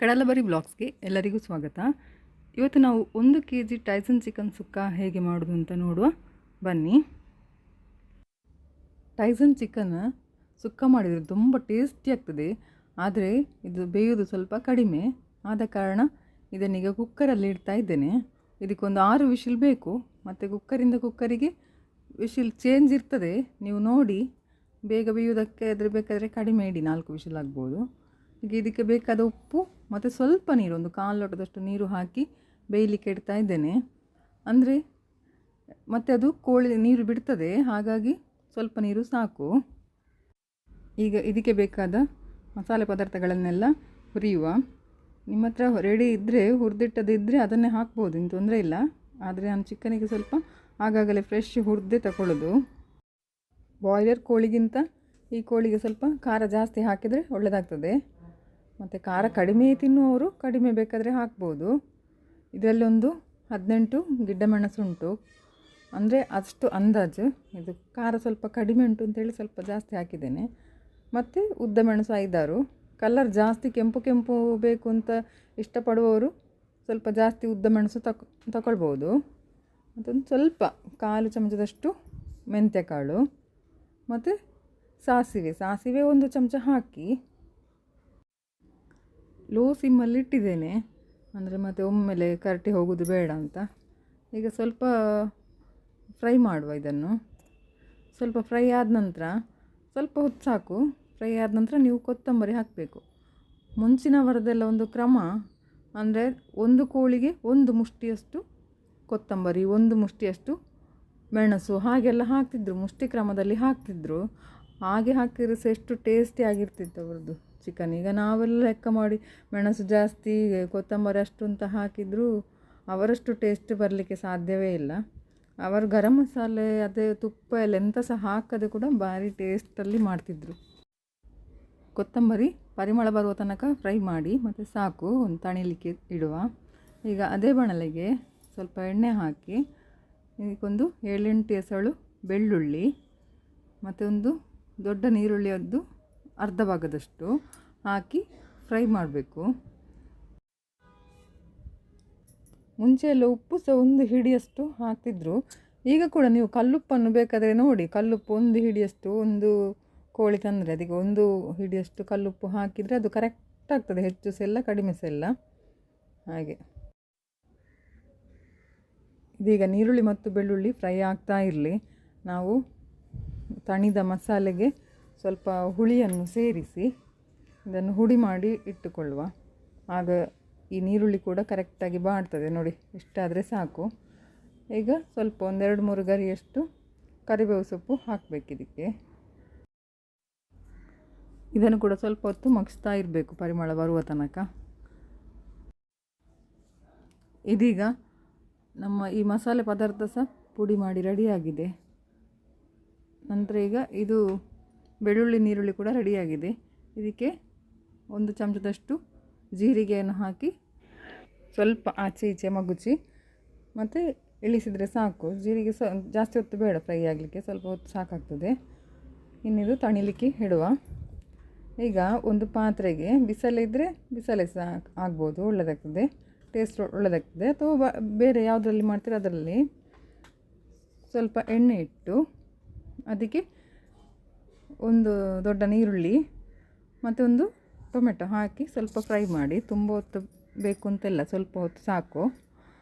ಕಡಲಬರಿ ಬ್ಲಾಗ್ಸ್ಗೆ ಎಲ್ಲರಿಗೂ ಸ್ವಾಗತ. ಇವತ್ತು ನಾವು 1 kg ಟೈಸನ್ ಚಿಕನ್ ಸುಕ್ಕ ಹೇಗೆ ಮಾಡೋದು ಅಂತ ನೋಡುವ ಬನ್ನಿ. ಟೈಸನ್ ಚಿಕನ್ ಸುಕ್ಕ ಮಾಡಿದರೆ ತುಂಬ ಟೇಸ್ಟಿ ಆಗ್ತದೆ. ಆದರೆ ಇದು ಬೇಯೋದು ಸ್ವಲ್ಪ ಕಡಿಮೆ ಆದ ಕಾರಣ ಇದನ್ನೀಗ ಕುಕ್ಕರಲ್ಲಿ ಇಡ್ತಾ ಇದ್ದೇನೆ. ಇದಕ್ಕೊಂದು 6 ವಿಷಿಲ್ ಬೇಕು. ಮತ್ತು ಕುಕ್ಕರಿಂದ ಕುಕ್ಕರಿಗೆ ವಿಷಿಲ್ ಚೇಂಜ್ ಇರ್ತದೆ, ನೀವು ನೋಡಿ ಬೇಗ ಬೇಯೋದಕ್ಕೆ ಬೇಕಾದರೆ ಕಡಿಮೆ ಇಡಿ, 4 ವಿಷಿಲ್ ಆಗ್ಬೋದು. ಈಗ ಇದಕ್ಕೆ ಬೇಕಾದ ಉಪ್ಪು ಮತ್ತು ಸ್ವಲ್ಪ ನೀರು, ಒಂದು 1/4 ಲೋಟದಷ್ಟು ನೀರು ಹಾಕಿ ಬೇಯಲಿಕ್ಕೆ ಇಡ್ತಾ ಇದ್ದೇನೆ. ಅಂದರೆ ಮತ್ತು ಅದು ಕೋಳಿ ನೀರು ಬಿಡ್ತದೆ, ಹಾಗಾಗಿ ಸ್ವಲ್ಪ ನೀರು ಸಾಕು. ಈಗ ಇದಕ್ಕೆ ಬೇಕಾದ ಮಸಾಲೆ ಪದಾರ್ಥಗಳನ್ನೆಲ್ಲ ಹುರಿಯುವ. ನಿಮ್ಮ ಹತ್ರ ರೆಡಿ ಇದ್ದರೆ, ಹುರಿದಿಟ್ಟದಿದ್ದರೆ ಅದನ್ನೇ ಹಾಕ್ಬೋದು, ಏನು ತೊಂದರೆ ಇಲ್ಲ. ಆದರೆ ನಾನು ಚಿಕನಿಗೆ ಸ್ವಲ್ಪ ಆಗಾಗಲೇ ಫ್ರೆಶ್ ಹುರಿದೇ ತಗೊಳ್ಳೋದು. ಬಾಯ್ಲರ್ ಕೋಳಿಗಿಂತ ಈ ಕೋಳಿಗೆ ಸ್ವಲ್ಪ ಖಾರ ಜಾಸ್ತಿ ಹಾಕಿದರೆ ಒಳ್ಳೆಯದಾಗ್ತದೆ. ಮತ್ತು ಖಾರ ಕಡಿಮೆ ತಿನ್ನುವವರು ಕಡಿಮೆ ಬೇಕಾದರೆ ಹಾಕ್ಬೋದು. ಇದರಲ್ಲಿ ಒಂದು 18 ಗಿಡ್ಡ ಮೆಣಸು ಉಂಟು, ಅಂದರೆ ಅಷ್ಟು ಅಂದಾಜು. ಇದು ಖಾರ ಸ್ವಲ್ಪ ಕಡಿಮೆ ಉಂಟು ಅಂತೇಳಿ ಸ್ವಲ್ಪ ಜಾಸ್ತಿ ಹಾಕಿದ್ದೇನೆ. ಮತ್ತು ಉದ್ದ ಮೆಣಸು 5-6. ಕಲರ್ ಜಾಸ್ತಿ ಕೆಂಪು ಕೆಂಪು ಬೇಕು ಅಂತ ಇಷ್ಟಪಡುವವರು ಸ್ವಲ್ಪ ಜಾಸ್ತಿ ಉದ್ದ ಮೆಣಸು ತಗೊಳ್ಬೋದು. ಮತ್ತೊಂದು ಸ್ವಲ್ಪ 1/4 ಚಮಚದಷ್ಟು ಮೆಂತ್ಯಕಾಳು ಮತ್ತು ಸಾಸಿವೆ 1 ಚಮಚ ಹಾಕಿ ಲೋ ಸಿಮ್ಮಲ್ಲಿ ಇಟ್ಟಿದ್ದೇನೆ. ಅಂದರೆ ಮತ್ತು ಒಮ್ಮೆಲೆ ಕರಟಿ ಹೋಗೋದು ಬೇಡ ಅಂತ. ಈಗ ಸ್ವಲ್ಪ ಫ್ರೈ ಮಾಡುವ. ಇದನ್ನು ಸ್ವಲ್ಪ ಫ್ರೈ ಆದ ನಂತರ ಸ್ವಲ್ಪ ಹೊತ್ತು ಸಾಕು. ಫ್ರೈ ಆದ ನಂತರ ನೀವು ಕೊತ್ತಂಬರಿ ಹಾಕಬೇಕು. ಮುಂಚಿನವರದೆಲ್ಲ ಒಂದು ಕ್ರಮ ಅಂದರೆ ಒಂದು ಕೋಳಿಗೆ 1 ಮುಷ್ಟಿಯಷ್ಟು ಕೊತ್ತಂಬರಿ, 1 ಮುಷ್ಟಿಯಷ್ಟು ಮೆಣಸು ಹಾಗೆಲ್ಲ ಹಾಕ್ತಿದ್ರು, ಮುಷ್ಟಿ ಕ್ರಮದಲ್ಲಿ ಹಾಕ್ತಿದ್ರು. ಹಾಗೆ ಹಾಕಿದ್ರೆ ಸಹ ಎಷ್ಟು ಟೇಸ್ಟಿ ಆಗಿರ್ತಿತ್ತು ಅವ್ರದ್ದು ಚಿಕನ್. ಈಗ ನಾವೆಲ್ಲ ಲೆಕ್ಕ ಮಾಡಿ ಮೆಣಸು ಜಾಸ್ತಿ ಕೊತ್ತಂಬರಿ ಅಷ್ಟು ಅಂತ ಹಾಕಿದರೂ ಅವರಷ್ಟು ಟೇಸ್ಟ್ ಬರಲಿಕ್ಕೆ ಸಾಧ್ಯವೇ ಇಲ್ಲ. ಅವರು ಗರಂ ಮಸಾಲೆ ಅದೇ ತುಪ್ಪ ಎಲ್ಲ ಎಂಥ ಸಹ ಹಾಕದೆ ಕೂಡ ಭಾರಿ ಟೇಸ್ಟಲ್ಲಿ ಮಾಡ್ತಿದ್ರು. ಕೊತ್ತಂಬರಿ ಪರಿಮಳ ಬರುವ ತನಕ ಫ್ರೈ ಮಾಡಿ ಮತ್ತು ಸಾಕು, ಒಂದು ತಣಿಲಿಕ್ಕೆ ಇಡುವ. ಈಗ ಅದೇ ಬಾಣಲೆಗೆ ಸ್ವಲ್ಪ ಎಣ್ಣೆ ಹಾಕಿ ಇದಕ್ಕೊಂದು 7-8 ಎಸಳು ಬೆಳ್ಳುಳ್ಳಿ ಮತ್ತು ಒಂದು ದೊಡ್ಡ ನೀರುಳ್ಳಿಯದ್ದು ಅರ್ಧ ಭಾಗದಷ್ಟು ಹಾಕಿ ಫ್ರೈ ಮಾಡಬೇಕು. ಮುಂಚೆ ಎಲ್ಲ ಉಪ್ಪು ಸಹ 1 ಹಿಡಿಯಷ್ಟು ಹಾಕ್ತಿದ್ರು. ಈಗ ಕೂಡ ನೀವು ಕಲ್ಲುಪ್ಪನ್ನು ಬೇಕಾದರೆ ನೋಡಿ, ಕಲ್ಲುಪ್ಪು 1 ಹಿಡಿಯಷ್ಟು, ಒಂದು ಕೋಳಿ ತಂದರೆ ಅದಕ್ಕೆ 1 ಹಿಡಿಯಷ್ಟು ಕಲ್ಲುಪ್ಪು ಹಾಕಿದರೆ ಅದು ಕರೆಕ್ಟ್ ಆಗ್ತದೆ, ಹೆಚ್ಚು ಸಹ ಇಲ್ಲ ಕಡಿಮೆ ಸಹ ಇಲ್ಲ. ಹಾಗೆ ಇದೀಗ ನೀರುಳ್ಳಿ ಮತ್ತು ಬೆಳ್ಳುಳ್ಳಿ ಫ್ರೈ ಆಗ್ತಾ ಇರಲಿ. ನಾವು ತಣಿದ ಮಸಾಲೆಗೆ ಸ್ವಲ್ಪ ಹುಳಿಯನ್ನು ಸೇರಿಸಿ ಇದನ್ನು ಹುಡಿ ಮಾಡಿ ಇಟ್ಟುಕೊಳ್ಳುವ. ಆಗ ಈ ನೀರುಳ್ಳಿ ಕೂಡ ಕರೆಕ್ಟಾಗಿ ಬಾಡ್ತದೆ. ನೋಡಿ, ಇಷ್ಟಾದರೆ ಸಾಕು. ಈಗ ಸ್ವಲ್ಪ 1-2-3 ಗರಿಯಷ್ಟು ಕರಿಬೇವು ಸೊಪ್ಪು ಹಾಕಬೇಕಿದಕ್ಕೆ. ಇದನ್ನು ಕೂಡ ಸ್ವಲ್ಪ ಹೊತ್ತು ಮಗ್ಸ್ತಾ ಇರಬೇಕು ಪರಿಮಳ ಬರುವ ತನಕ. ಇದೀಗ ನಮ್ಮ ಈ ಮಸಾಲೆ ಪದಾರ್ಥ ಸಹ ಪುಡಿ ಮಾಡಿ ರೆಡಿಯಾಗಿದೆ. ನಂತರ ಈಗ ಇದು ಬೆಳ್ಳುಳ್ಳಿ ನೀರುಳ್ಳಿ ಕೂಡ ರೆಡಿಯಾಗಿದೆ. ಇದಕ್ಕೆ 1 ಚಮಚದಷ್ಟು ಜೀರಿಗೆಯನ್ನು ಹಾಕಿ ಸ್ವಲ್ಪ ಆಚೆ ಈಚೆ ಮಗುಚಿ ಮತ್ತು ಇಳಿಸಿದರೆ ಸಾಕು. ಜೀರಿಗೆ ಜಾಸ್ತಿ ಹೊತ್ತು ಬೇಡ ಫ್ರೈ ಆಗಲಿಕ್ಕೆ, ಸ್ವಲ್ಪ ಹೊತ್ತು ಸಾಕಾಗ್ತದೆ. ಇನ್ನಿದು ತಣಿಲಿಕ್ಕೆ ಇಡುವ. ಈಗ ಒಂದು ಪಾತ್ರೆಗೆ ಬಿಸಿಲಿದ್ದರೆ ಬಿಸಿಲೇ ಸಹ ಆಗ್ಬೋದು, ಒಳ್ಳೆಯದಾಗ್ತದೆ, ಟೇಸ್ಟ್ ಒಳ್ಳೆಯದಾಗ್ತದೆ. ಅಥವಾ ಬೇರೆ ಯಾವುದರಲ್ಲಿ ಮಾಡ್ತೀರ ಅದರಲ್ಲಿ ಸ್ವಲ್ಪ ಎಣ್ಣೆ ಇಟ್ಟು ಅದಕ್ಕೆ ಒಂದು ದೊಡ್ಡ ನೀರುಳ್ಳಿ ಮತ್ತು ಒಂದು ಟೊಮೆಟೊ ಹಾಕಿ ಸ್ವಲ್ಪ ಫ್ರೈ ಮಾಡಿ. ತುಂಬ ಹೊತ್ತು ಬೇಕು ಅಂತೆಲ್ಲ, ಸ್ವಲ್ಪ ಹೊತ್ತು ಸಾಕು.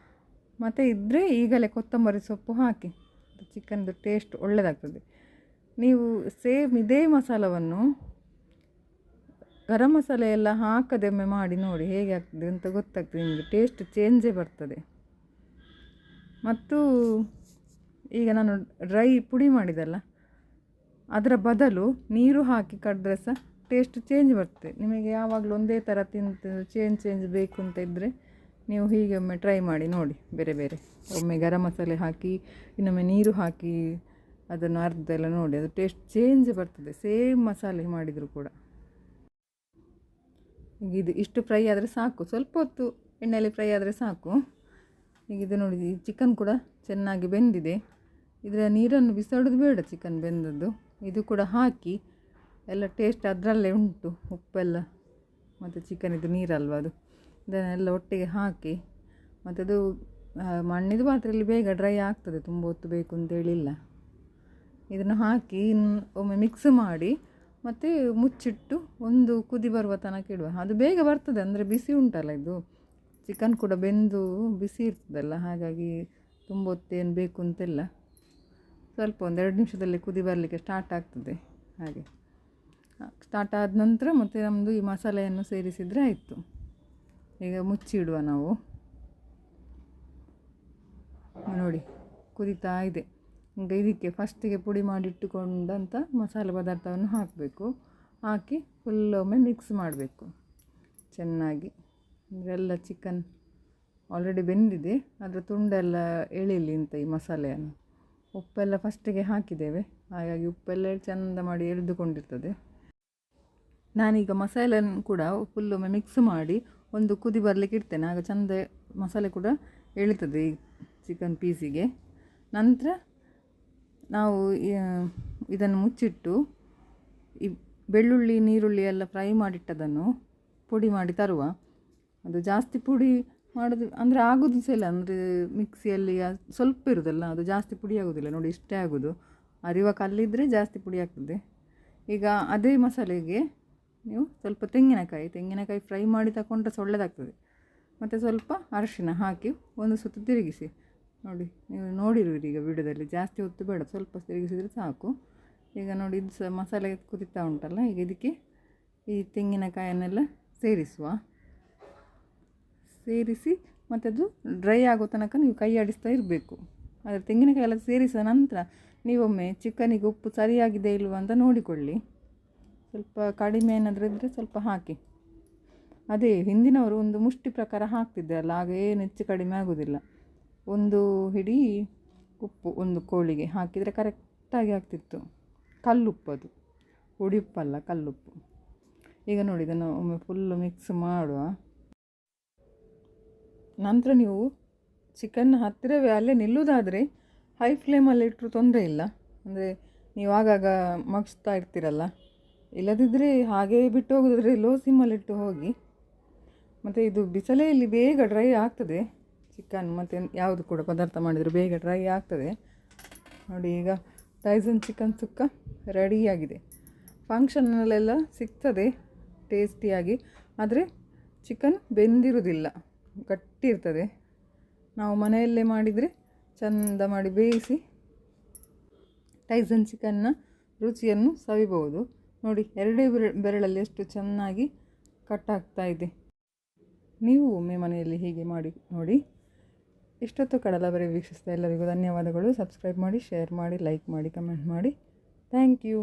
ಮತ್ತು ಇದ್ದರೆ ಈಗಲೇ ಕೊತ್ತಂಬರಿ ಸೊಪ್ಪು ಹಾಕಿ, ಚಿಕನ್ದು ಟೇಸ್ಟ್ ಒಳ್ಳೆಯದಾಗ್ತದೆ. ನೀವು ಸೇಮ್ ಇದೇ ಮಸಾಲವನ್ನು ಗರಂ ಮಸಾಲೆ ಎಲ್ಲ ಹಾಕದೆ ಒಮ್ಮೆ ಮಾಡಿ ನೋಡಿ ಹೇಗೆ ಆಗ್ತದೆ ಅಂತ ಗೊತ್ತಾಗ್ತದೆ ನಿಮಗೆ, ಟೇಸ್ಟ್ ಚೇಂಜೇ ಬರ್ತದೆ. ಮತ್ತು ಈಗ ನಾನು ಡ್ರೈ ಪುಡಿ ಮಾಡಿದಲ್ಲ, ಅದರ ಬದಲು ನೀರು ಹಾಕಿ ಕಡಿದ್ರೆ ಸಹ ಟೇಸ್ಟ್ ಚೇಂಜ್ ಬರ್ತದೆ. ನಿಮಗೆ ಯಾವಾಗಲೂ ಒಂದೇ ಥರ ತಿಂದು ಚೇಂಜ್ ಬೇಕು ಅಂತ ಇದ್ದರೆ ನೀವು ಹೀಗೆ ಒಮ್ಮೆ ಟ್ರೈ ಮಾಡಿ ನೋಡಿ. ಬೇರೆ ಬೇರೆ ಒಮ್ಮೆ ಗರಂ ಮಸಾಲೆ ಹಾಕಿ ಇನ್ನೊಮ್ಮೆ ನೀರು ಹಾಕಿ ಅದನ್ನು ಅರ್ಧ ಎಲ್ಲ ನೋಡಿ, ಅದು ಟೇಸ್ಟ್ ಚೇಂಜ್ ಬರ್ತದೆ ಸೇಮ್ ಮಸಾಲೆ ಮಾಡಿದರೂ ಕೂಡ. ಈಗ ಇದು ಇಷ್ಟು ಫ್ರೈ ಆದರೆ ಸಾಕು, ಸ್ವಲ್ಪ ಹೊತ್ತು ಎಣ್ಣೆಯಲ್ಲಿ ಫ್ರೈ ಆದರೆ ಸಾಕು. ಈಗ ಇದು ನೋಡಿ, ಈ ಚಿಕನ್ ಕೂಡ ಚೆನ್ನಾಗಿ ಬೆಂದಿದೆ. ಇದರ ನೀರನ್ನು ಬಿಸಾಡೋದು ಬೇಡ, ಚಿಕನ್ ಬೆಂದದ್ದು ಇದು ಕೂಡ ಹಾಕಿ ಎಲ್ಲ ಟೇಸ್ಟ್ ಅದರಲ್ಲೇ ಉಂಟು, ಉಪ್ಪೆಲ್ಲ ಮತ್ತು ಚಿಕನಿದು ನೀರಲ್ವ ಅದು, ಇದನ್ನೆಲ್ಲ ಒಟ್ಟಿಗೆ ಹಾಕಿ, ಮತ್ತು ಅದು ಮಣ್ಣಿದು ಪಾತ್ರೆಯಲ್ಲಿ ಬೇಗ ಡ್ರೈ ಆಗ್ತದೆ, ತುಂಬ ಹೊತ್ತು ಬೇಕು ಅಂತೇಳಿಲ್ಲ. ಇದನ್ನು ಹಾಕಿ ಒಮ್ಮೆ ಮಿಕ್ಸ್ ಮಾಡಿ ಮತ್ತು ಮುಚ್ಚಿಟ್ಟು ಒಂದು ಕುದಿ ಬರುವ ತನಕ ಇಡುವ. ಅದು ಬೇಗ ಬರ್ತದೆ, ಅಂದರೆ ಬಿಸಿ ಉಂಟಲ್ಲ ಇದು, ಚಿಕನ್ ಕೂಡ ಬೆಂದು ಬಿಸಿ ಇರ್ತದಲ್ಲ, ಹಾಗಾಗಿ ತುಂಬ ಹೊತ್ತೇನು ಬೇಕು ಅಂತಿಲ್ಲ. ಸ್ವಲ್ಪ ಒಂದು 2 ನಿಮಿಷದಲ್ಲಿ ಕುದಿ ಬರಲಿಕ್ಕೆ ಸ್ಟಾರ್ಟ್ ಆಗ್ತದೆ. ಹಾಗೆ ಸ್ಟಾರ್ಟ್ ಆದ ನಂತರ ಮತ್ತು ನಮ್ಮದು ಈ ಮಸಾಲೆಯನ್ನು ಸೇರಿಸಿದರೆ ಆಯಿತು. ಈಗ ಮುಚ್ಚಿಡುವ ನಾವು. ನೋಡಿ ಕುದೀತಾ ಇದೆ. ಈಗ ಇದಕ್ಕೆ ಫಸ್ಟಿಗೆ ಪುಡಿ ಮಾಡಿಟ್ಟುಕೊಂಡಂಥ ಮಸಾಲೆ ಪದಾರ್ಥವನ್ನು ಹಾಕಬೇಕು. ಹಾಕಿ ಫುಲ್ ಒಮ್ಮೆ ಮಿಕ್ಸ್ ಮಾಡಬೇಕು ಚೆನ್ನಾಗಿ. ಅಂದರೆ ಎಲ್ಲ ಚಿಕನ್ ಆಲ್ರೆಡಿ ಬೆಂದಿದೆ, ಅದರ ತುಂಡೆಲ್ಲ ಎಳೀಲಿ ಅಂತ ಈ ಮಸಾಲೆಯನ್ನು. ಉಪ್ಪೆಲ್ಲ ಫಸ್ಟಿಗೆ ಹಾಕಿದ್ದೇವೆ, ಹಾಗಾಗಿ ಉಪ್ಪೆಲ್ಲ ಚೆಂದ ಮಾಡಿ ಎಳೆದುಕೊಂಡಿರ್ತದೆ. ನಾನೀಗ ಮಸಾಲೆಯನ್ನು ಕೂಡ ಫುಲ್ಲೊಮ್ಮೆ ಮಿಕ್ಸ್ ಮಾಡಿ ಒಂದು ಕುದಿ ಬರಲಿಕ್ಕೆ ಇಡ್ತೇನೆ, ಆಗ ಚೆಂದ ಮಸಾಲೆ ಕೂಡ ಎಳೀತದೆ ಈ ಚಿಕನ್ ಪೀಸಿಗೆ. ನಂತರ ನಾವು ಇದನ್ನು ಮುಚ್ಚಿಟ್ಟು ಈ ಬೆಳ್ಳುಳ್ಳಿ ನೀರುಳ್ಳಿ ಎಲ್ಲ ಫ್ರೈ ಮಾಡಿಟ್ಟದನ್ನು ಪುಡಿ ಮಾಡಿ ತರುವ. ಅದು ಜಾಸ್ತಿ ಪುಡಿ ಮಾಡೋದು ಅಂದರೆ ಆಗೋದು ಸಹ ಇಲ್ಲ, ಅಂದರೆ ಮಿಕ್ಸಿಯಲ್ಲಿ ಸ್ವಲ್ಪ ಇರೋದಲ್ಲ, ಅದು ಜಾಸ್ತಿ ಪುಡಿ ಆಗೋದಿಲ್ಲ. ನೋಡಿ ಇಷ್ಟೇ ಆಗೋದು, ಅರಿವ ಕಲ್ಲಿದ್ದರೆ ಜಾಸ್ತಿ ಪುಡಿ ಆಗ್ತದೆ. ಈಗ ಅದೇ ಮಸಾಲೆಗೆ ನೀವು ಸ್ವಲ್ಪ ತೆಂಗಿನಕಾಯಿ ಫ್ರೈ ಮಾಡಿ ತಗೊಂಡ್ರೆ ಒಳ್ಳೆಯದಾಗ್ತದೆ. ಮತ್ತು ಸ್ವಲ್ಪ ಅರಿಶಿನ ಹಾಕಿ ಒಂದು ಸುತ್ತು ತಿರುಗಿಸಿ. ನೋಡಿ ನೀವು ನೋಡಿರುವಿರಿ ಈಗ ವಿಡಿಯೋದಲ್ಲಿ, ಜಾಸ್ತಿ ಹೊತ್ತು ಬೇಡ, ಸ್ವಲ್ಪ ತಿರುಗಿಸಿದರೆ ಸಾಕು. ಈಗ ನೋಡಿ ಇದು ಮಸಾಲೆ ಕುದೀತಾ ಉಂಟಲ್ಲ, ಈಗ ಇದಕ್ಕೆ ಈ ತೆಂಗಿನಕಾಯನ್ನೆಲ್ಲ ಸೇರಿಸಿ ಮತ್ತು ಅದು ಡ್ರೈ ಆಗೋ ತನಕ ನೀವು ಕೈ ಆಡಿಸ್ತಾ ಇರಬೇಕು. ಆದರೆ ತೆಂಗಿನಕಾಯಿ ಎಲ್ಲ ಸೇರಿಸಿದ ನಂತರ ನೀವೊಮ್ಮೆ ಚಿಕನಿಗೆ ಉಪ್ಪು ಸರಿಯಾಗಿದೆ ಇಲ್ವ ಅಂತ ನೋಡಿಕೊಳ್ಳಿ. ಸ್ವಲ್ಪ ಕಡಿಮೆ ಏನಾದರೂ ಇದ್ದರೆ ಸ್ವಲ್ಪ ಹಾಕಿ. ಅದೇ ಹಿಂದಿನವರು ಒಂದು ಮುಷ್ಟಿ ಪ್ರಕಾರ ಹಾಕ್ತಿದ್ದರಲ್ಲ, ಆಗ ಏನು ಹೆಚ್ಚು ಕಡಿಮೆ ಆಗೋದಿಲ್ಲ. ಒಂದು ಹಿಡಿ ಉಪ್ಪು ಒಂದು ಕೋಳಿಗೆ ಹಾಕಿದರೆ ಕರೆಕ್ಟಾಗಿ ಆಗ್ತಿತ್ತು. ಕಲ್ಲುಪ್ಪು, ಅದು ಹುಡಿ ಉಪ್ಪಲ್ಲ, ಕಲ್ಲುಪ್ಪು. ಈಗ ನೋಡಿ ಇದನ್ನು ಒಮ್ಮೆ ಫುಲ್ಲು ಮಿಕ್ಸ್ ಮಾಡುವ. ನಂತರ ನೀವು ಚಿಕನ್ ಹತ್ತಿರವೇ ಅಲ್ಲೇ ನಿಲ್ಲುವುದಾದರೆ ಹೈ ಫ್ಲೇಮಲ್ಲಿ ಇಟ್ಟರು ತೊಂದರೆ ಇಲ್ಲ, ಅಂದರೆ ನೀವು ಆಗಾಗ ಮಗ್ಸ್ತಾ ಇರ್ತೀರಲ್ಲ. ಇಲ್ಲದಿದ್ದರೆ ಹಾಗೇ ಬಿಟ್ಟು ಹೋಗೋದಾದರೆ ಲೋ ಸಿಮ್ಮಲ್ಲಿಟ್ಟು ಹೋಗಿ. ಮತ್ತು ಇದು ಬಿಸಿಲೆಯಲ್ಲಿ ಬೇಗ ಡ್ರೈ ಆಗ್ತದೆ ಚಿಕನ್, ಮತ್ತು ಯಾವುದು ಕೂಡ ಪದಾರ್ಥ ಮಾಡಿದರೂ ಬೇಗ ಡ್ರೈ ಆಗ್ತದೆ. ನೋಡಿ ಈಗ ಟೈಸನ್ ಚಿಕನ್ ಸುಕ್ಕ ರೆಡಿಯಾಗಿದೆ. ಫಂಕ್ಷನ್ನಲ್ಲೆಲ್ಲ ಸಿಗ್ತದೆ ಟೇಸ್ಟಿಯಾಗಿ, ಆದರೆ ಚಿಕನ್ ಬೆಂದಿರುವುದಿಲ್ಲ, ಗಟ್ಟಿ ಇರ್ತದೆ. ನಾವು ಮನೆಯಲ್ಲೇ ಮಾಡಿದರೆ ಚೆಂದ ಮಾಡಿ ಬೇಯಿಸಿ ಟೈಸನ್ ಚಿಕನ್ನ ರುಚಿಯನ್ನು ಸವಿಬಹುದು. ನೋಡಿ 2 ಬೆರಳಲ್ಲಿ ಎಷ್ಟು ಚೆನ್ನಾಗಿ ಕಟ್ಟಾಗ್ತಾ ಇದೆ. ನೀವು ಒಮ್ಮೆ ಮನೆಯಲ್ಲಿ ಹೀಗೆ ಮಾಡಿ ನೋಡಿ. ಇಷ್ಟೊತ್ತು ಕಡಲಬರೆ ವೀಕ್ಷಿಸಿದ ಎಲ್ಲರಿಗೂ ಧನ್ಯವಾದಗಳು. ಸಬ್ಸ್ಕ್ರೈಬ್ ಮಾಡಿ, ಶೇರ್ ಮಾಡಿ, ಲೈಕ್ ಮಾಡಿ, ಕಮೆಂಟ್ ಮಾಡಿ. Thank you.